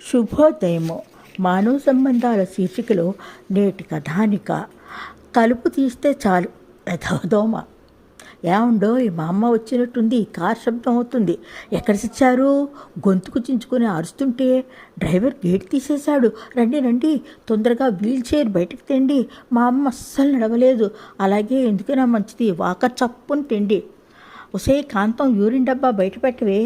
శుభోదయము. మానవ సంబంధాల శీర్షికలో నేటి కథానిక. తలుపు తీస్తే చాలు దోమ. ఏముండో మా అమ్మ వచ్చినట్టుంది, కార్ శబ్దం అవుతుంది. ఎక్కడ తెచ్చారు? గొంతుకు చించుకొని అరుస్తుంటే డ్రైవర్ గేట్ తీసేశాడు. రండి రండి, తొందరగా వీల్ చైర్ బయటకు తెండి. మా అమ్మ అస్సలు నడవలేదు. అలాగే ఎందుకైనా మంచిది, వాకర్ చప్పుని తెండి. ఒసే కాంతం, యూరిన్ డబ్బా బయట పెట్టవే.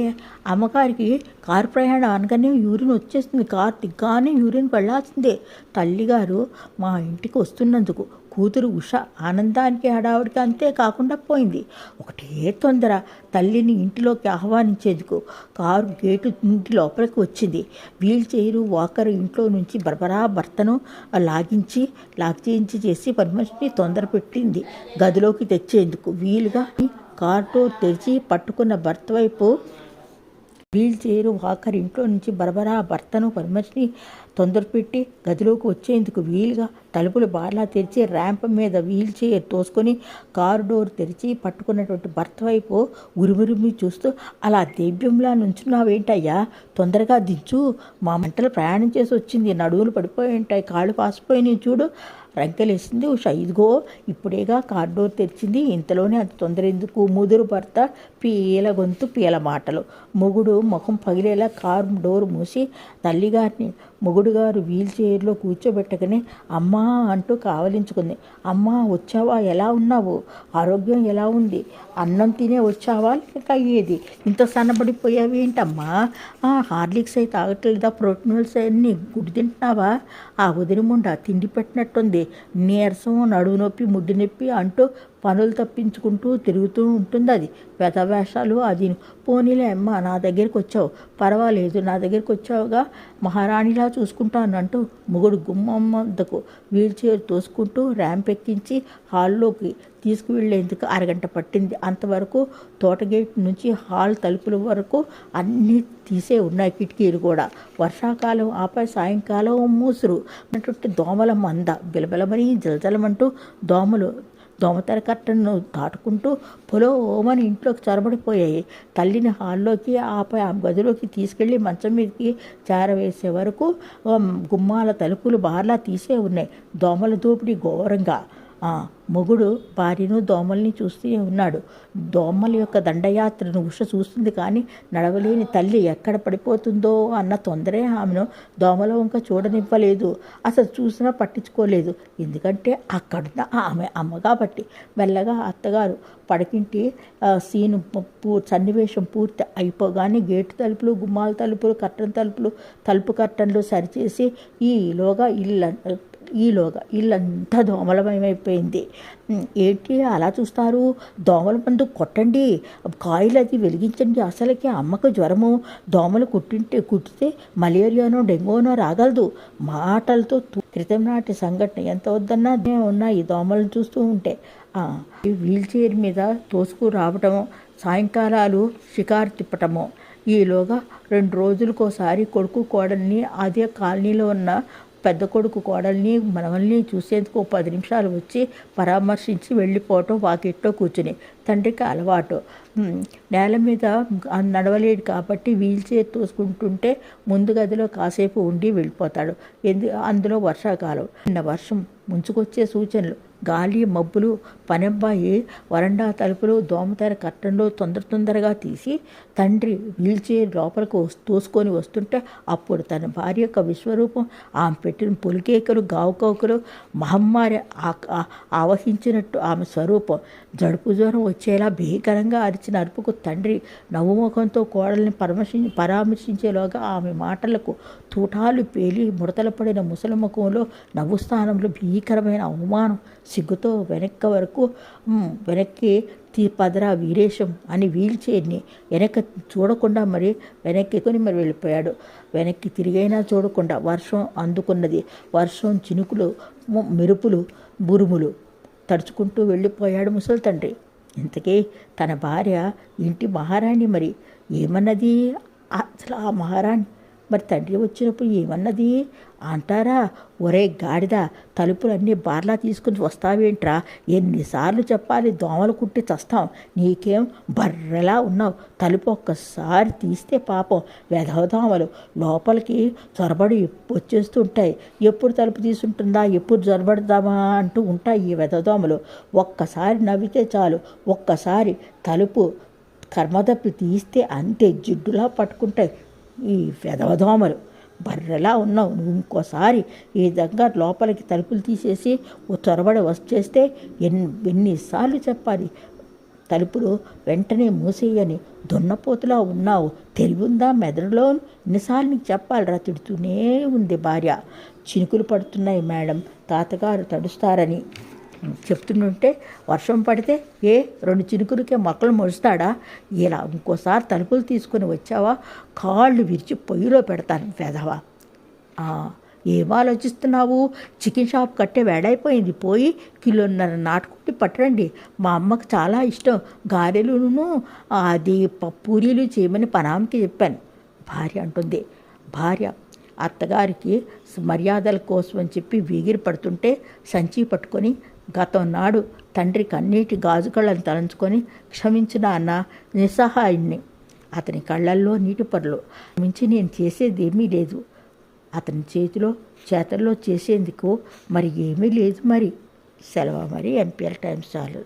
అమ్మగారికి కారు ప్రయాణం అనగానే యూరిన్ వచ్చేస్తుంది. కారు దిగ్గానే యూరిన్ వెళ్ళాల్సిందే. తల్లిగారు మా ఇంటికి వస్తున్నందుకు కూతురు ఉష ఆనందానికి హడావుడికి అంతే కాకుండా పోయింది. ఒకటే తొందర. తల్లిని ఇంటిలోకి ఆహ్వానించేందుకు కారు గేటు ఇంటి లోపలికి వచ్చింది. వీల్ చైరు వాకర్ ఇంట్లో నుంచి బరబరా భర్తను లాక్ చేసి పరమేశ్వరిని తొందర పెట్టింది గదిలోకి తెచ్చేందుకు వీలుగా. కార్ డోర్ తెరిచి పట్టుకున్న భర్త వైపు వీల్ చైరు వాకర్ ఇంట్లో నుంచి బరబరా భర్తను పరమేశ్వరిని తొందరపెట్టి గదిలోకి వచ్చేందుకు వీలుగా తలుపులు బార్లా తెరిచి ర్యాంప్ మీద వీల్ చైర్ తోసుకొని కారు డోర్ తెరిచి పట్టుకున్నటువంటి భర్త వైపు ఉరిమురిమి చూస్తూ, అలా దేవ్యంలా నుంచున్నావేంటయ్యా, తొందరగా దించు. మా మంటలు ప్రయాణం చేసి వచ్చింది, నడువులు పడిపోయి ఉంటాయి, కాళ్ళు పాసిపోయినాయి చూడు. రంకెలేసింది ఉష. ఇదిగో ఇప్పుడేగా కార్ డోర్ తెరిచింది, ఇంతలోనే అంత తొందర ఎందుకు? ముదురు భర్త పీల గొంతు పీల మాటలు. మొగుడు ముఖం పగిలేలా కారు డోర్ మూసి తల్లిగారిని మొగుడు గారు వీల్ చైర్లో కూర్చోబెట్టగానే అమ్మా అంటూ కావలించుకుంది. అమ్మా వచ్చావా? ఎలా ఉన్నావు? ఆరోగ్యం ఎలా ఉంది? అన్నం తినే వచ్చావా లేక అయ్యేది? ఇంత సన్నబడిపోయావి ఏంటమ్మా? హార్లిక్స్ అయితే తాగట్లేదా? ప్రోటీన్స్ అన్నీ గుడి తింటున్నావా? ఆ వదినముండా తిండి పెట్టినట్టుంది. నీరసం, నడువు నొప్పి, ముడ్డి నొప్పి అంటూ పనులు తప్పించుకుంటూ తిరుగుతూ ఉంటుంది. అది వేషాలు అది. పోనీలే అమ్మ, నా దగ్గరికి వచ్చావు, పర్వాలేదు, నా దగ్గరికి వచ్చావుగా, మహారాణిలా చూసుకుంటాను అంటూ మొగుడు గుమ్మమ్మద్దకు వీల్ చైర్ తోసుకుంటూ ర్యాంప్ ఎక్కించి హాల్లోకి తీసుకువెళ్ళేందుకు అరగంట పట్టింది. అంతవరకు తోటగేట్ నుంచి హాల్ తలుపుల వరకు అన్నీ తీసే ఉన్నాయి, కిటికీలు కూడా. వర్షాకాలం ఆపై సాయంకాలం మూసురు అన్నట్టు దోమల మంద బిలబిలమని జలజలమంటూ దోమతెర కట్టను దాటుకుంటూ ఓమని ఇంట్లోకి చొరబడిపోయాయి. తల్లిని హాల్లోకి ఆపై ఆ గదిలోకి తీసుకెళ్ళి మంచం మీదకి చేరవేసే వరకు గుమ్మాల తలుపులు బార్లా తీసే ఉన్నాయి. దోమల దోపిడీ ఘోరంగా. మొగుడు భార్యను దోమల్ని చూస్తూ ఉన్నాడు. దోమల యొక్క దండయాత్రను ఉష చూస్తుంది, కానీ నడవలేని తల్లి ఎక్కడ పడిపోతుందో అన్న తొందరే ఆమెను దోమల వంక చూడనివ్వలేదు. అసలు చూసినా పట్టించుకోలేదు, ఎందుకంటే అక్కడున్న ఆమె అమ్మ కాబట్టి. మెల్లగా అత్తగారు పడకింటి సన్నివేశం పూర్తి అయిపోగానే గేటు తలుపులు, గుమ్మాల తలుపులు, తలుపు కర్టన్లు సరిచేసి ఇల్లంతా దోమలమయమైపోయింది. ఏంటి అలా చూస్తారు? దోమల మందు కొట్టండి, కాయిల్ అది వెలిగించండి. అసలుకి అమ్మకు జ్వరము, దోమలు కుట్టితే మలేరియానో డెంగూనో రాగలదు. మాటలతో క్రితం నాటి సంఘటన ఎంత వద్దన్నా ఉన్నాయి దోమలను చూస్తూ ఉంటే. వీల్ చైర్ మీద తోసుకు రావటము, సాయంకాలాలు షికారు తిప్పటము. ఈలోగా 2 రోజులకోసారి కొడుకు కోడల్ని అదే కాలనీలో ఉన్న పెద్ద కొడుకు కోడల్ని మనవల్ని చూసేందుకు 10 నిమిషాలు వచ్చి పరామర్శించి వెళ్ళిపోవటం వాకిట్లో కూర్చుని. తండ్రికి అలవాటు. నేల మీద నడవలేడు కాబట్టి వీల్ చైర్ తోసుకుంటుంటే ముందు గదిలో కాసేపు ఉండి వెళ్ళిపోతాడు. అందులో వర్షాకాలం. నిన్న వర్షం ముంచుకొచ్చే సూచనలు. గాలి, మబ్బులు. పనబ్బాయి వరండా తలుపులు, దోమతెర కర్టన్లు తొందరగా తీసి తండ్రి వీల్ చైర్ లోపలికి తోసుకొని వస్తుంటే అప్పుడు తన భార్య యొక్క విశ్వరూపం, ఆమె పెట్టిన పొలికేకలు, గావుకోకలు, మహమ్మారి ఆవహించినట్టు ఆమె స్వరూపం. జడుపు జ్వరం వచ్చేలా భీకరంగా అరిచిన అరుపుకు తండ్రి నవ్వుముఖంతో కోడల్ని పరామర్శించేలోగా ఆమె మాటలకు తూటాలు పేలి ముడతల పడిన ముసలి ముఖంలో నవ్వు స్థానంలో భీకరమైన అవమానం. సిగ్గుతో వెనక్కి పదరా వీరేశం అని వీల్ చైర్ని వెనక్కి చూడకుండా వెనక్కి వెళ్ళిపోయాడు. వెనక్కి తిరిగైనా చూడకుండా వర్షం అందుకున్నది. వర్షం చినుకులు, మెరుపులు, బురుములు తడుచుకుంటూ వెళ్ళిపోయాడు ముసలి తండ్రి. ఇంతకీ తన భార్య ఇంటి మహారాణి ఏమన్నది? అసలు ఆ మహారాణి మరి తండ్రి వచ్చినప్పుడు ఏమన్నది అంటారా? ఒరే గాడిద, తలుపులన్నీ బార్లా తీసుకుని వస్తావేంట్రా? ఎన్నిసార్లు చెప్పాలి, దోమలు కుట్టి చస్తాం. నీకేం బర్రెలా ఉన్నావు? తలుపు ఒక్కసారి తీస్తే పాపం వెధవదోమలు లోపలికి చొరబడి వచ్చేస్తుంటాయి. ఎప్పుడు తలుపు తీసుంటుందా, ఎప్పుడు జొరబడదామా అంటూ ఉంటాయి ఈ వెధవదోమలు. ఒక్కసారి నవ్వితే చాలు, ఒక్కసారి తలుపు కర్మదప్పి తీస్తే అంతే జిడ్డులా పట్టుకుంటాయి ఈ వెధవదోమలు. బర్రెలా ఉన్నావు నువ్వు. ఇంకోసారి ఈ విధంగా లోపలికి తలుపులు తీసేసి చొరబడి వచ్చేస్తే ఎన్నిసార్లు చెప్పాలి? తలుపులు వెంటనే మూసేయని. దున్నపోతులా ఉన్నావు, తెలివి ఉందా మెదడులో? ఎన్నిసార్లు నీకు చెప్పాలిరా? తిడుతూనే ఉంది భార్య. చినుకులు పడుతున్నాయి మేడం, తాతగారు తడుస్తారని చెప్తుంటే వర్షం పడితే 2 చినుకులకే మొక్కలు మొలుస్తాడా? ఇలా ఇంకోసారి తలుపులు తీసుకుని వచ్చావా కాళ్ళు విరిచి పొయ్యిలో పెడతాను వెధవా. ఏం ఆలోచిస్తున్నావు? చికెన్ షాప్ కట్టే వేడైపోయింది, పోయి 1.5 కిలో నాటుకోడి పట్టండి. మా అమ్మకు చాలా ఇష్టం. గారెలును అది పూరీలు చేయమని పనామకి చెప్పాను భార్య అంటుంది. భార్య అత్తగారికి మర్యాదల కోసం అని చెప్పి వీగిరి పడుతుంటే సంచి పట్టుకొని గతం నాడు తండ్రి కన్నీటి గాజు కళ్ళను తలంచుకొని క్షమించిన అన్న నిస్సహాయుణ్ణి. అతని కళ్ళల్లో నీటి పొరలు మించి నేను చేసేదేమీ లేదు. అతని చేతల్లో చేసేందుకు మరి ఏమీ లేదు. మరి సెలవు. మరి NPR టైమ్స్ చాలు.